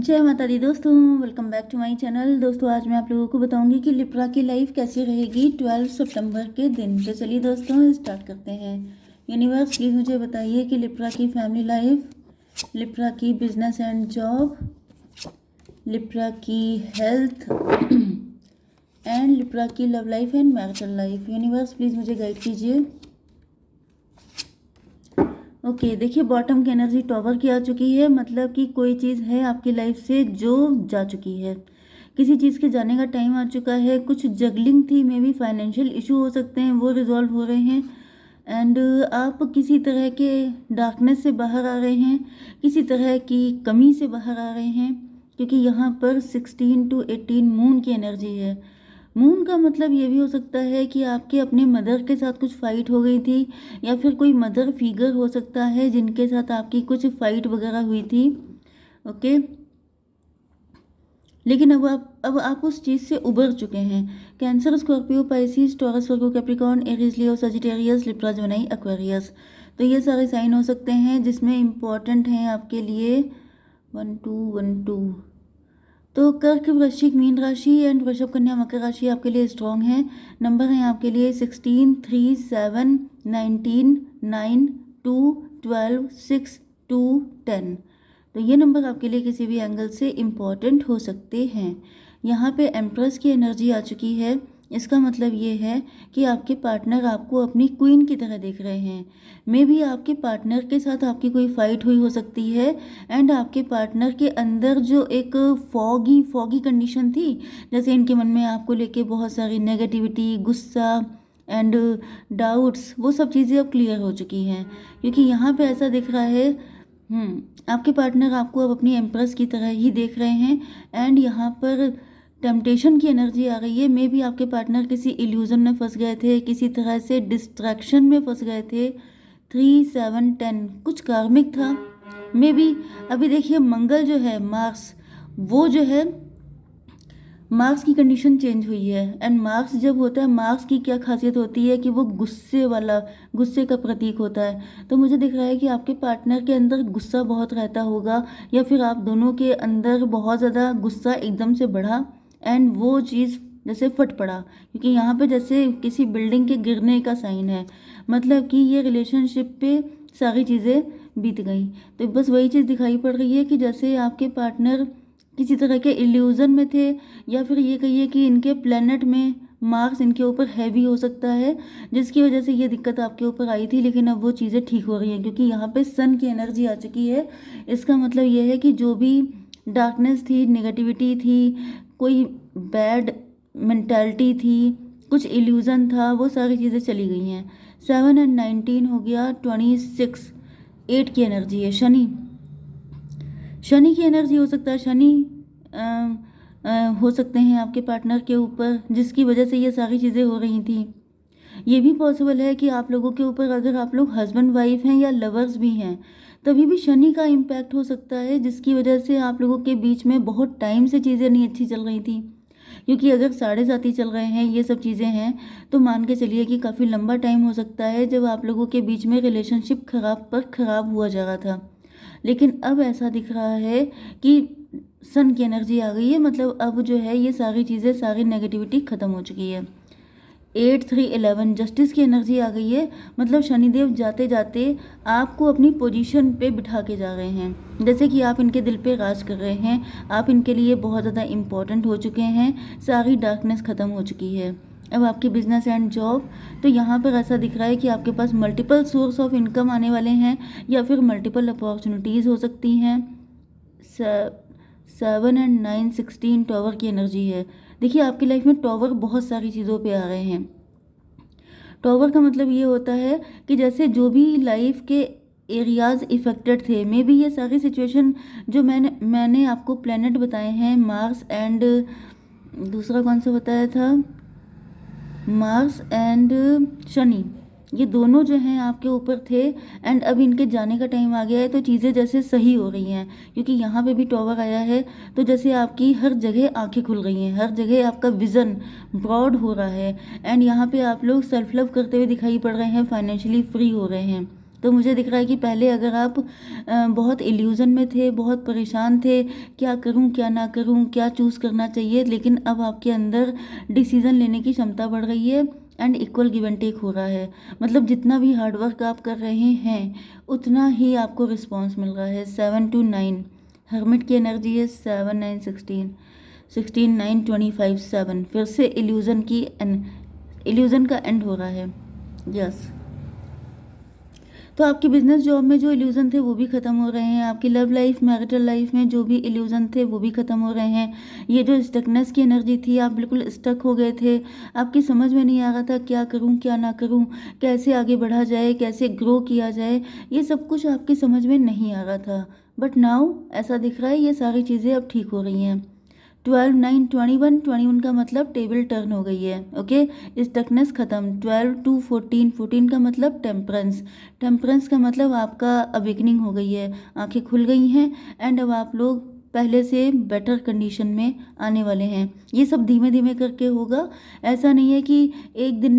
जय माता दी दोस्तों, welcome back to my channel. दोस्तों आज मैं आप लोगों को बताऊंगी कि लिब्रा की लाइफ कैसी रहेगी 12 सितंबर के दिन। तो चलिए दोस्तों स्टार्ट करते हैं। यूनिवर्स प्लीज़ मुझे बताइए कि लिब्रा की फैमिली लाइफ, लिब्रा की बिजनेस एंड जॉब, लिब्रा की हेल्थ एंड लिब्रा की love life and marital life. Universe please मुझे गाइड कीजिए। ओके देखिए बॉटम की एनर्जी टॉवर की आ चुकी है, मतलब कि कोई चीज़ है आपकी लाइफ से जो जा चुकी है, किसी चीज़ के जाने का टाइम आ चुका है। कुछ जगलिंग थी, मे बी फाइनेंशियल इशू हो सकते हैं, वो रिजॉल्व हो रहे हैं। एंड आप किसी तरह के डार्कनेस से बाहर आ रहे हैं, किसी तरह की कमी से बाहर आ रहे हैं, क्योंकि यहाँ पर 16 to 18 मून की एनर्जी है। मून का मतलब ये भी हो सकता है कि आपके अपने मदर के साथ कुछ फाइट हो गई थी, या फिर कोई मदर फिगर हो सकता है जिनके साथ आपकी कुछ फाइट वगैरह हुई थी। ओके, लेकिन अब आप उस चीज़ से उबर चुके हैं। कैंसर, स्कॉर्पियो, पाइसिस, टॉरस, वर्गो, कैप्रिकॉर्न, एरीज, लियो, सजिटेरियस, लिब्रा, जेमिनी, एक्वेरियस, तो ये सारे साइन हो सकते हैं जिसमें इम्पॉर्टेंट हैं आपके लिए 1 2 1 2। तो कर्क, वृश्चिक, मीन राशि एंड वृषभ, कन्या, मकर राशि आपके लिए स्ट्रॉन्ग है। नंबर हैं आपके लिए 16, 3, 7, 19, 9, 2, 12, 6, 2, 10। तो ये नंबर आपके लिए किसी भी एंगल से इम्पॉर्टेंट हो सकते हैं। यहाँ पे एम्प्रेस की एनर्जी आ चुकी है। इसका मतलब ये है कि आपके पार्टनर आपको अपनी क्वीन की तरह देख रहे हैं। मे भी आपके पार्टनर के साथ आपकी कोई फाइट हुई हो सकती है, एंड आपके पार्टनर के अंदर जो एक फॉगी फॉगी कंडीशन थी, जैसे इनके मन में आपको लेके बहुत सारी नेगेटिविटी, गुस्सा एंड डाउट्स, वो सब चीज़ें अब क्लियर हो चुकी हैं। क्योंकि यहाँ पे ऐसा दिख रहा है आपके पार्टनर आपको अब अपनी एम्प्रेस की तरह ही देख रहे हैं। एंड यहाँ पर टेम्पटेशन की एनर्जी आ रही है। मे भी आपके पार्टनर किसी इल्यूजन में फंस गए थे, किसी तरह से डिस्ट्रैक्शन में फंस गए थे। 3, 7, 10 कुछ कार्मिक था मे बी। अभी देखिए मंगल जो है, मार्स, वो जो है मार्क्स की कंडीशन चेंज हुई है। एंड मार्क्स जब होता है, मार्क्स की क्या खासियत होती है कि वो गुस्से वाला, गुस्से का प्रतीक होता है। तो मुझे दिख रहा है कि आपके पार्टनर के अंदर गुस्सा बहुत रहता होगा, या फिर आप दोनों के अंदर बहुत ज़्यादा गुस्सा एकदम से बढ़ा एंड वो चीज़ जैसे फट पड़ा। क्योंकि यहाँ पे जैसे किसी बिल्डिंग के गिरने का साइन है, मतलब कि ये रिलेशनशिप पे सारी चीज़ें बीत गई। तो बस वही चीज़ दिखाई पड़ रही है कि जैसे आपके पार्टनर किसी तरह के इल्यूजन में थे, या फिर ये कहिए कि इनके प्लेनेट में मार्क्स इनके ऊपर हैवी हो सकता है, जिसकी वजह से ये दिक्कत आपके ऊपर आई थी। लेकिन अब वो चीज़ें ठीक हो रही हैं, क्योंकि यहाँ पे सन की एनर्जी आ चुकी है। इसका मतलब ये है कि जो भी डार्कनेस थी, नेगेटिविटी थी, कोई बैड मेंटालिटी थी, कुछ इल्यूजन था, वो सारी चीज़ें चली गई हैं। 7 एंड 19 हो गया, 26, 8 की एनर्जी है। शनि, शनि की एनर्जी हो सकता है। शनि हो सकते हैं आपके पार्टनर के ऊपर, जिसकी वजह से ये सारी चीज़ें हो रही थी। ये भी पॉसिबल है कि आप लोगों के ऊपर, अगर आप लोग हस्बैंड वाइफ हैं या लवर्स भी हैं, तभी भी शनि का इम्पैक्ट हो सकता है, जिसकी वजह से आप लोगों के बीच में बहुत टाइम से चीज़ें नहीं अच्छी चल रही थी। क्योंकि अगर 7.5 चल रहे हैं, ये सब चीज़ें हैं, तो मान के चलिए कि काफ़ी लंबा टाइम हो सकता है जब आप लोगों के बीच में रिलेशनशिप खराब पर खराब हुआ जा रहा था। लेकिन अब ऐसा दिख रहा है कि सन की एनर्जी आ गई है, मतलब अब जो है ये सारी चीज़ें, सारी नेगेटिविटी ख़त्म हो चुकी है। 8, 3, 11 जस्टिस की एनर्जी आ गई है, मतलब शनिदेव जाते जाते आपको अपनी पोजीशन पे बिठा के जा रहे हैं, जैसे कि आप इनके दिल पे राज कर रहे हैं। आप इनके लिए बहुत ज़्यादा इम्पोर्टेंट हो चुके हैं, सारी डार्कनेस ख़त्म हो चुकी है। अब आपकी बिजनेस एंड जॉब, तो यहाँ पर ऐसा दिख रहा है कि आपके पास मल्टीपल सोर्स ऑफ इनकम आने वाले हैं, या फिर मल्टीपल अपॉर्चुनिटीज़ हो सकती हैं। 7 एंड 9, 16 टॉवर की एनर्जी है। देखिए आपकी लाइफ में टॉवर बहुत सारी चीज़ों पे आ रहे हैं। टॉवर का मतलब ये होता है कि जैसे जो भी लाइफ के एरियाज इफेक्टेड थे, मे बी ये सारी सिचुएशन जो मैंने आपको प्लेनेट बताए हैं, मार्स एंड दूसरा कौन सा बताया था, मार्स एंड शनि, ये दोनों जो हैं आपके ऊपर थे। एंड अब इनके जाने का टाइम आ गया है, तो चीज़ें जैसे सही हो रही हैं, क्योंकि यहाँ पे भी टॉवर आया है। तो जैसे आपकी हर जगह आंखें खुल गई हैं, हर जगह आपका विज़न ब्रॉड हो रहा है। एंड यहाँ पे आप लोग सेल्फ लव करते हुए दिखाई पड़ रहे हैं, फाइनेंशियली फ्री हो रहे हैं। तो मुझे दिख रहा है कि पहले अगर आप बहुत इल्यूज़न में थे, बहुत परेशान थे, क्या करूं क्या ना करूं, क्या चूज़ करना चाहिए, लेकिन अब आपके अंदर डिसीज़न लेने की क्षमता बढ़ रही है and equal give and take हो रहा है। मतलब जितना भी हार्ड वर्क आप कर रहे हैं उतना ही आपको रिस्पॉन्स मिल रहा है। 7 to 9 हर्मिट की एनर्जी है। 7 9 16 16 9 25 7 फिर से इल्यूज़न का एंड हो रहा है। यस, तो आपकी बिजनेस जॉब में जो इल्यूज़न थे वो भी ख़त्म हो रहे हैं। आपकी लव लाइफ, मैरिटल लाइफ में जो भी इल्यूज़न थे वो भी ख़त्म हो रहे हैं। ये जो स्टकनेस की एनर्जी थी, आप बिल्कुल स्टक हो गए थे, आपकी समझ में नहीं आ रहा था क्या करूं क्या ना करूं, कैसे आगे बढ़ा जाए, कैसे ग्रो किया जाए, ये सब कुछ आपकी समझ में नहीं आ रहा था। बट नाउ ऐसा दिख रहा है ये सारी चीज़ें अब ठीक हो रही हैं। 12 9 21 21 का मतलब टेबल टर्न हो गई है। ओके, स्टकनेस खत्म। 12 to 14 14 का मतलब टेम्परेंस। टेम्परेंस का मतलब आपका अवेकनिंग हो गई है, आंखें खुल गई हैं एंड अब आप लोग पहले से बेटर कंडीशन में आने वाले हैं। ये सब धीमे धीमे करके होगा। ऐसा नहीं है कि एक दिन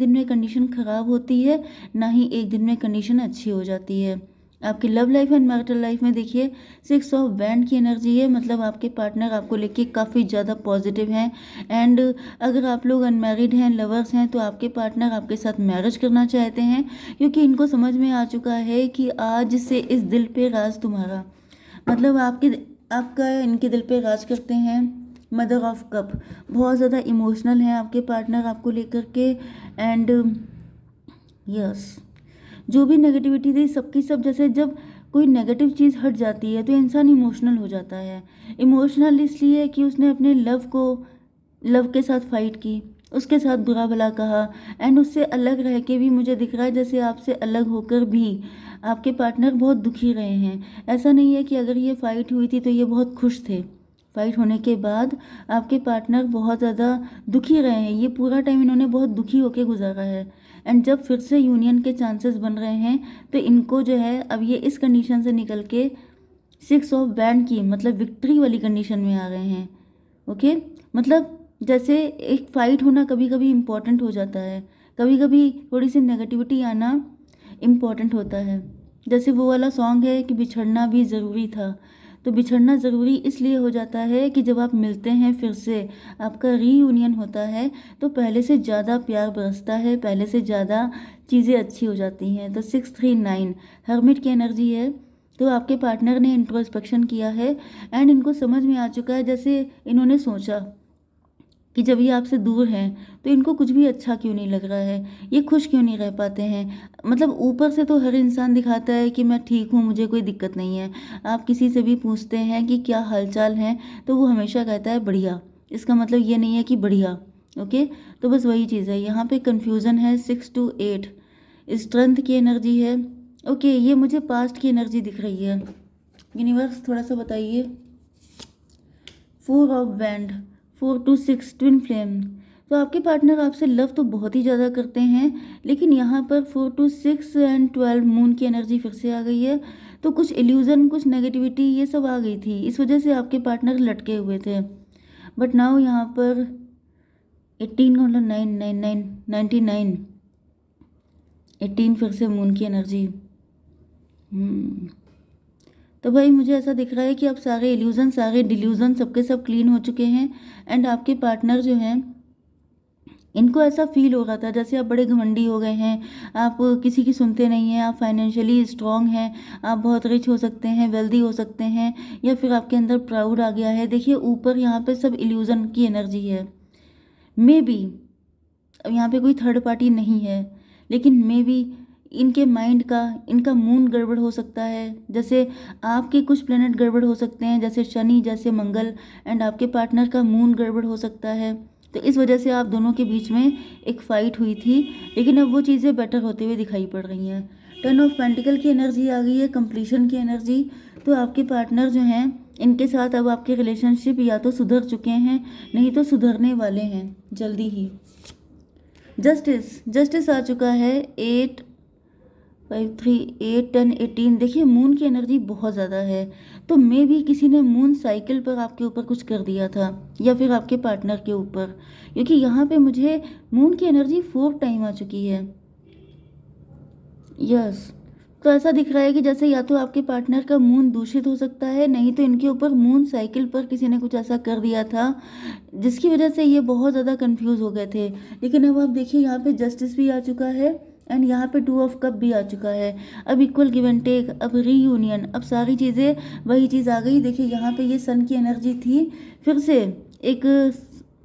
में कंडीशन ख़राब होती है, ना ही एक दिन में कंडीशन अच्छी हो जाती है। आपकी love life and marital life में देखिए 6 ऑफ बैंड की एनर्जी है। मतलब आपके पार्टनर आपको लेके काफ़ी ज़्यादा पॉजिटिव हैं एंड अगर आप लोग अनमैरिड हैं, लवर्स हैं, तो आपके पार्टनर आपके साथ मैरिज करना चाहते हैं, क्योंकि इनको समझ में आ चुका है कि आज से इस दिल पे राज तुम्हारा। मतलब आपका इनके दिल पे राज करते हैं। मदर ऑफ कप, बहुत ज़्यादा इमोशनल हैं आपके पार्टनर आपको लेकर के एंड यस, जो भी नेगेटिविटी थी सबकी सब, जैसे जब कोई नेगेटिव चीज़ हट जाती है तो इंसान इमोशनल हो जाता है। इमोशनल इसलिए कि उसने अपने लव के साथ फाइट की, उसके साथ बुरा भला कहा एंड उससे अलग रह के भी मुझे दिख रहा है जैसे आपसे अलग होकर भी आपके पार्टनर बहुत दुखी रहे हैं। ऐसा नहीं है कि अगर ये फाइट हुई थी तो ये बहुत खुश थे। फाइट होने के बाद आपके पार्टनर बहुत ज़्यादा दुखी रहे हैं। ये पूरा टाइम इन्होंने बहुत दुखी होकर गुजारा है एंड जब फिर से यूनियन के चांसेस बन रहे हैं तो इनको जो है अब ये इस कंडीशन से निकल के 6 ऑफ बैंड की मतलब विक्ट्री वाली कंडीशन में आ गए हैं। ओके, मतलब जैसे एक फाइट होना कभी कभी इम्पॉर्टेंट हो जाता है, कभी कभी थोड़ी सी नेगेटिविटी आना इम्पॉर्टेंट होता है। जैसे वो वाला सॉन्ग है कि बिछड़ना भी ज़रूरी था। तो बिछड़ना ज़रूरी इसलिए हो जाता है कि जब आप मिलते हैं फिर से, आपका रीयूनियन होता है, तो पहले से ज़्यादा प्यार बरसता है, पहले से ज़्यादा चीज़ें अच्छी हो जाती हैं। तो 6 3 9 हर्मिट की एनर्जी है। तो आपके पार्टनर ने इंट्रोस्पेक्शन किया है एंड इनको समझ में आ चुका है, जैसे इन्होंने सोचा कि जब ये आपसे दूर हैं तो इनको कुछ भी अच्छा क्यों नहीं लग रहा है, ये खुश क्यों नहीं रह पाते हैं। मतलब ऊपर से तो हर इंसान दिखाता है कि मैं ठीक हूँ, मुझे कोई दिक्कत नहीं है। आप किसी से भी पूछते हैं कि क्या हालचाल है तो वो हमेशा कहता है बढ़िया। इसका मतलब ये नहीं है कि बढ़िया। ओके, तो बस वही चीज़ है, यहाँ पे कन्फ्यूज़न है। 6 to 8 स्ट्रेंथ की एनर्जी है। ओके, ये मुझे पास्ट की एनर्जी दिख रही है। यूनिवर्स थोड़ा सा बताइए। 4 of band, 4 to 6 twin flame. तो आपके पार्टनर आपसे लव तो बहुत ही ज़्यादा करते हैं, लेकिन यहाँ पर 4 to 6 एंड 12 मून की एनर्जी फिर से आ गई है। तो कुछ इल्यूज़न, कुछ नेगेटिविटी ये सब आ गई थी, इस वजह से आपके पार्टनर लटके हुए थे। बट नाउ यहाँ पर 18 का मतलब 9 9 9 99 18 फिर से मून की एनर्जी। तो भाई मुझे ऐसा दिख रहा है कि अब सारे इल्यूज़न, सारे डिल्यूज़न सबके सब क्लीन हो चुके हैं एंड आपके पार्टनर जो हैं इनको ऐसा फील हो रहा था जैसे आप बड़े घमंडी हो गए हैं, आप किसी की सुनते नहीं हैं, आप फाइनेंशियली स्ट्रांग हैं, आप बहुत रिच हो सकते हैं, वेल्दी हो सकते हैं, या फिर आपके अंदर प्राउड आ गया है। देखिए ऊपर यहाँ पे सब इल्यूज़न की एनर्जी है। मे बी अब यहाँ पे कोई थर्ड पार्टी नहीं है, लेकिन मे बी इनके माइंड का, इनका मून गड़बड़ हो सकता है। जैसे आपके कुछ प्लेनेट गड़बड़ हो सकते हैं, जैसे शनि, जैसे मंगल, एंड आपके पार्टनर का मून गड़बड़ हो सकता है। तो इस वजह से आप दोनों के बीच में एक फ़ाइट हुई थी, लेकिन अब वो चीज़ें बेटर होते हुए दिखाई पड़ रही हैं। 10 ऑफ पेंटिकल की एनर्जी आ गई है, कंप्लीशन की एनर्जी। तो आपके पार्टनर जो हैं इनके साथ अब आपके रिलेशनशिप या तो सुधर चुके हैं, नहीं तो सुधरने वाले हैं जल्दी ही। जस्टिस आ चुका है। 8 5 3 8 10 18। देखिए मून की एनर्जी बहुत ज़्यादा है, तो मे भी किसी ने मून साइकिल पर आपके ऊपर कुछ कर दिया था, या फिर आपके पार्टनर के ऊपर, क्योंकि यहाँ पे मुझे मून की एनर्जी 4 टाइम आ चुकी है। यस, तो ऐसा दिख रहा है कि जैसे या तो आपके पार्टनर का मून दूषित हो सकता है, नहीं तो इनके ऊपर मून साइकिल पर किसी ने कुछ ऐसा कर दिया था, जिसकी वजह से ये बहुत ज़्यादा कंफ्यूज हो गए थे। लेकिन अब आप देखिए यहाँ पे जस्टिस भी आ चुका है एंड यहाँ पे 2 ऑफ कप भी आ चुका है। अब इक्वल गिव एंड टेक, अब रीयूनियन, अब सारी चीज़ें वही चीज़ आ गई। देखिए यहाँ पे ये सन की एनर्जी थी, फिर से एक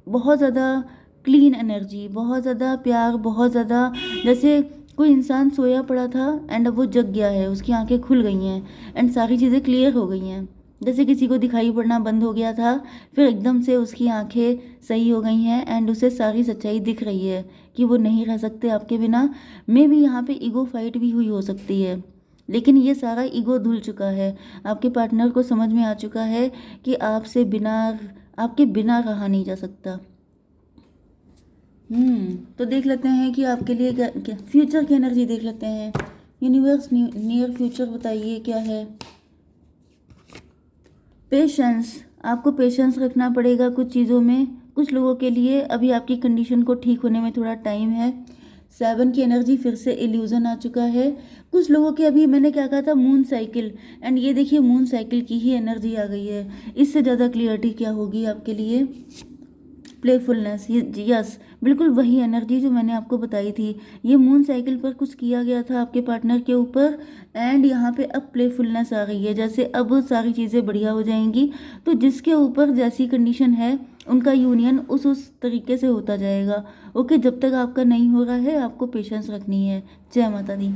बहुत ज़्यादा क्लीन एनर्जी, बहुत ज़्यादा प्यार, बहुत ज़्यादा जैसे कोई इंसान सोया पड़ा था एंड अब वो जग गया है, उसकी आंखें खुल गई हैं एंड सारी चीज़ें क्लियर हो गई हैं। जैसे किसी को दिखाई पड़ना बंद हो गया था, फिर एकदम से उसकी आंखें सही हो गई हैं एंड उसे सारी सच्चाई दिख रही है कि वो नहीं रह सकते आपके बिना। मे भी यहाँ पे ईगो फाइट भी हुई हो सकती है, लेकिन ये सारा ईगो धुल चुका है। आपके पार्टनर को समझ में आ चुका है कि आपके बिना रहा नहीं जा सकता। तो देख लेते हैं कि आपके लिए क्या फ्यूचर की एनर्जी देख लेते हैं। यूनिवर्स नियर फ्यूचर बताइए क्या है। पेशेंस, आपको पेशेंस रखना पड़ेगा कुछ चीज़ों में। कुछ लोगों के लिए अभी आपकी कंडीशन को ठीक होने में थोड़ा टाइम है। 7 की एनर्जी, फिर से इल्यूजन आ चुका है। कुछ लोगों के अभी मैंने क्या कहा था, मून साइकिल, एंड ये देखिए मून साइकिल की ही एनर्जी आ गई है। इससे ज़्यादा क्लियरिटी क्या होगी आपके लिए। प्लेफुलनेस, ये यस, बिल्कुल वही एनर्जी जो मैंने आपको बताई थी। ये मून साइकिल पर कुछ किया गया था आपके पार्टनर के ऊपर एंड यहाँ पे अब प्लेफुलनेस आ गई है, जैसे अब सारी चीज़ें बढ़िया हो जाएंगी। तो जिसके ऊपर जैसी कंडीशन है उनका यूनियन उस तरीके से होता जाएगा। ओके, जब तक आपका नहीं हो रहा है आपको पेशेंस रखनी है। जय माता दी।